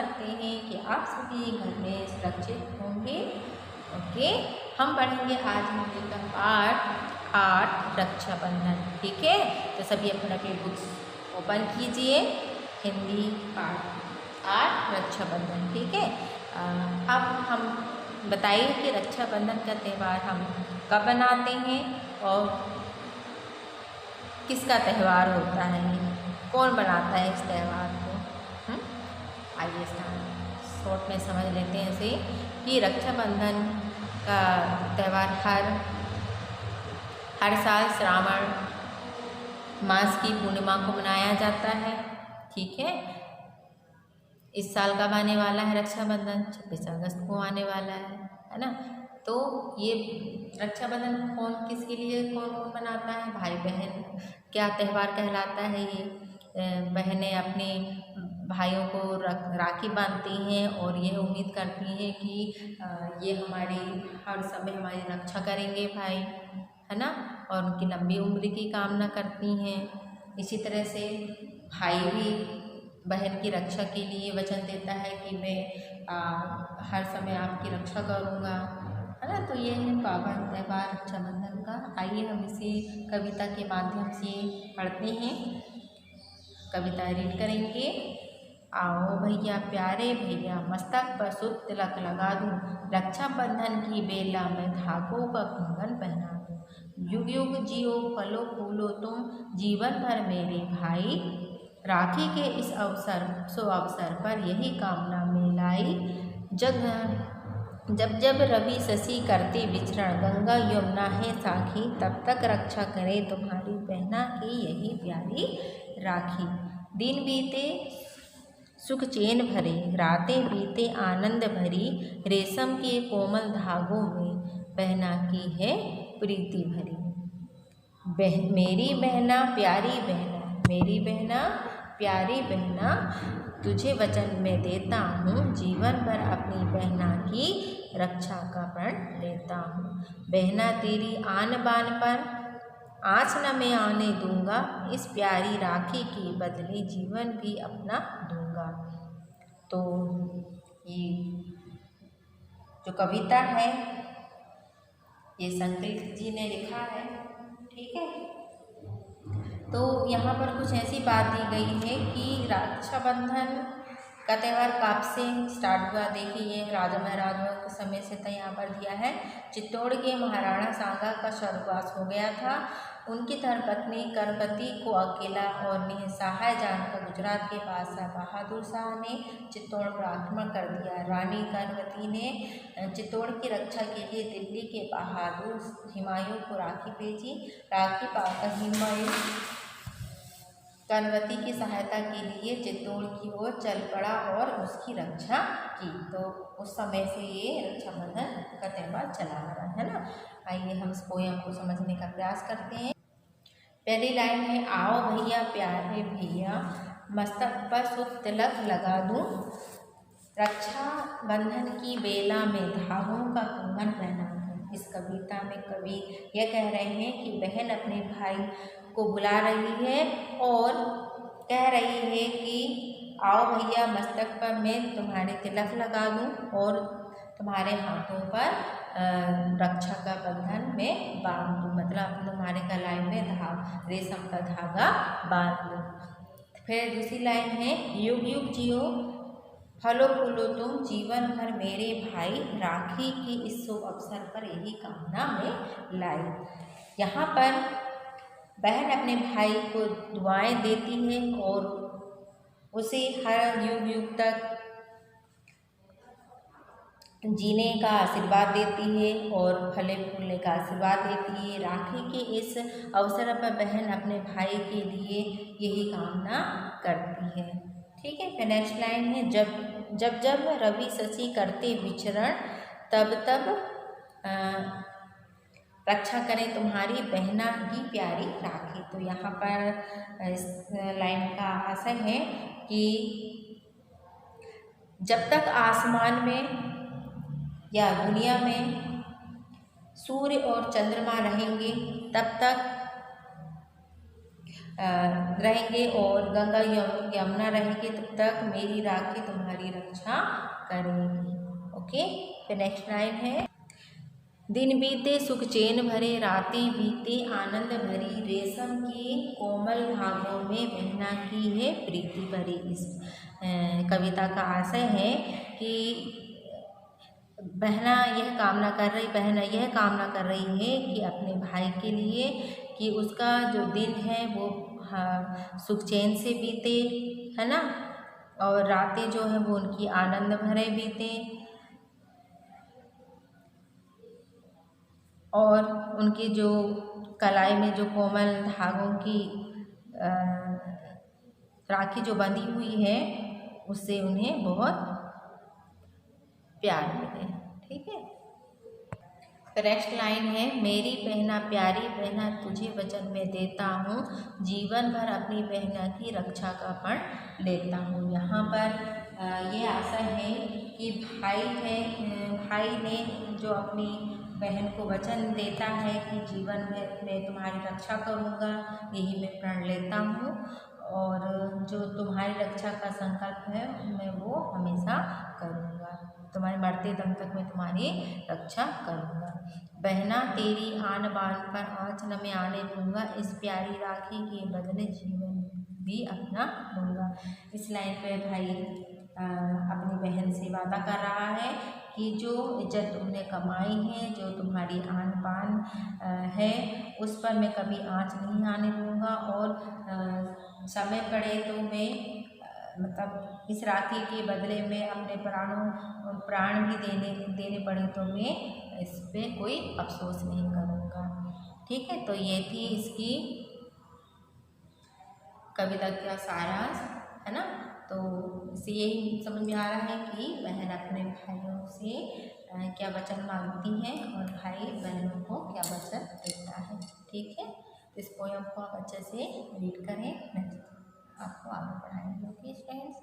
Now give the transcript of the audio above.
करते हैं कि आप सभी घर में सुरक्षित होंगे। ओके, हम पढ़ेंगे आज हिंदी का पाठ 8 रक्षाबंधन। ठीक है, तो सभी अपने अपनी बुक्स ओपन कीजिए। हिंदी पाठ 8 रक्षाबंधन। ठीक है, अब हम बताइए कि रक्षाबंधन का त्यौहार हम कब मनाते हैं और किसका त्यौहार होता है, कौन बनाता है इस त्यौहार को। आइए शॉर्ट में समझ लेते हैं इसे कि रक्षाबंधन का त्यौहार हर साल श्रावण मास की पूर्णिमा को मनाया जाता है। ठीक है, इस साल कब आने वाला है रक्षाबंधन? 26 अगस्त को आने वाला है ना। तो ये रक्षाबंधन कौन किसके लिए कौन कौन मनाता है? भाई बहन क्या त्यौहार कहलाता है ये। बहनें अपने भाइयों को राखी बांधती हैं और यह उम्मीद करती हैं कि ये हमारी हर समय हमारी रक्षा करेंगे भाई, है ना, और उनकी लंबी उम्र की कामना करती हैं। इसी तरह से भाई भी बहन की रक्षा के लिए वचन देता है कि मैं हर समय आपकी रक्षा करूँगा, है ना। तो ये है पावन त्यौहार रक्षाबंधन का। आइए हम इसे कविता के माध्यम से पढ़ते हैं। कविता रीड करेंगे। आओ भैया प्यारे भैया मस्तक पर सुत तिलक लगा दूँ, रक्षाबंधन की बेला में धागों का कंगन पहना दूँ। युग युग जियो फलो फूलो तुम, जीवन भर मेरे भाई, राखी के इस अवसर पर यही कामना में लाई। जब जब रवि शशि करते विचरण, गंगा यमुना है साखी, तब तक रक्षा करे तुम्हारी बहना की यही प्यारी राखी। दिन बीते सुख चैन भरे, रातें बीते आनंद भरी, रेशम के कोमल धागों में बहना की है प्रीति भरी। मेरी बहना प्यारी बहना, मेरी बहना प्यारी बहना, तुझे वचन में देता हूँ, जीवन भर अपनी बहना की रक्षा का प्रण लेता हूँ। बहना तेरी आन बान पर आँच न मैं आने दूंगा, इस प्यारी राखी के बदले जीवन भी अपना दूंगा। तो ये जो कविता है ये संकलित जी ने लिखा है। ठीक है, तो यहाँ पर कुछ ऐसी बात दी गई है कि रक्षाबंधन का त्यौहार कब से स्टार्ट हुआ। देखिए ये राजा महाराजाओं के समय से तो यहाँ पर दिया है। चित्तौड़ के महाराणा सांगा का स्वर्गवास हो गया था। उनकी धर्मपत्नी करवती को अकेला और निसहाय जानकर गुजरात के बादशाह बहादुर शाह ने चित्तौड़ पर आक्रमण कर दिया। रानी करवती ने चित्तौड़ की रक्षा के लिए दिल्ली के बहादुर हुमायूं को राखी भेजी। राखी पाकर हुमायूं करवती की सहायता के लिए चित्तौड़ की ओर चल पड़ा और उसकी रक्षा की। तो उस समय से ये रक्षाबंधन का त्यौहार चला आ रहा है ना। आइए हम इस पोयम को समझने का प्रयास करते हैं। पहली लाइन है, आओ भैया प्यारे भैया मस्तक पर सुत तिलक लगा दूँ, रक्षाबंधन की बेला में धागों का कंगन पहना दूँ। इस कविता में कवि यह कह रहे हैं कि बहन अपने भाई को बुला रही है और कह रही है कि आओ भैया मस्तक पर मैं तुम्हारे तिलक लगा दूँ और तुम्हारे हाथों पर रक्षा का बंधन में बांध दूँ, मतलब तुम्हारे कलाई में रेशम का धागा बांध दूँ। फिर दूसरी लाइन है, युग युग जियो फलो फूलो तुम, जीवन भर मेरे भाई, राखी की इस शुभ अवसर पर यही कामना में लाई। यहाँ पर बहन अपने भाई को दुआएं देती है और उसे हर युग युग तक जीने का आशीर्वाद देती है और फले फूलने का आशीर्वाद देती है। राखी के इस अवसर पर बहन अपने भाई के लिए यही कामना करती है। ठीक है, फिर नेक्स्ट लाइन है, जब जब रवि शशि करते विचरण, तब तब रक्षा करें तुम्हारी बहना की प्यारी राखी। तो यहाँ पर इस लाइन का आशय है कि जब तक आसमान में या दुनिया में सूर्य और चंद्रमा रहेंगे तब तक रहेंगे और गंगा यमुना रहेंगे तब तक मेरी राखी तुम्हारी रक्षा करेगी। ओके, फिर नेक्स्ट लाइन है, दिन बीते सुख चैन भरे, रातें बीते आनंद भरी, रेशम के कोमल धागों में बहना की है प्रीति भरी। इस कविता का आशय है कि बहन यह कामना कर रही है कि अपने भाई के लिए कि उसका जो दिन है वो सुख चैन से बीते, है ना, और रातें जो है वो उनकी आनंद भरे बीते, और उनके जो कलाई में जो कोमल धागों की राखी जो बंधी हुई है उससे उन्हें बहुत प्यार मिले। ठीक है, तो नेक्स्ट लाइन है, मेरी बहना प्यारी बहना तुझे वचन में देता हूँ, जीवन भर अपनी बहना की रक्षा का पण लेता हूँ। यहाँ पर ये आशा है कि भाई ने जो अपनी बहन को वचन देता है कि जीवन में मैं तुम्हारी रक्षा करूँगा, यही मैं प्रण लेता हूँ, और जो तुम्हारी रक्षा का संकल्प है मैं वो हमेशा करूँगा, तुम्हारे मरते दम तक मैं तुम्हारी रक्षा करूँगा। बहना तेरी आन बान पर आँच न मैं आने दूँगा, इस प्यारी राखी के बदले जीवन भी अपना दूँगा। इस लाइन पे भाई अपनी बहन से वादा कर रहा है कि जो इज्जत तुमने कमाई है, जो तुम्हारी आन बान है, उस पर मैं कभी आँच नहीं आने दूँगा, और समय पड़े तो मैं मतलब इस राखी के बदले में अपने प्राण भी देने पड़े तो मैं इस पर कोई अफसोस नहीं करूँगा। ठीक है, तो ये थी इसकी कविता का सारांश, है ना। तो इससे यही समझ में आ रहा है कि बहन अपने भाइयों से क्या वचन मांगती है और भाई बहनों को क्या वचन देता है। ठीक है, तो इस पोयम को आप अच्छे से रीड करें, नेक्स्ट आपको आगे पढ़ाएंगे। Okay friends.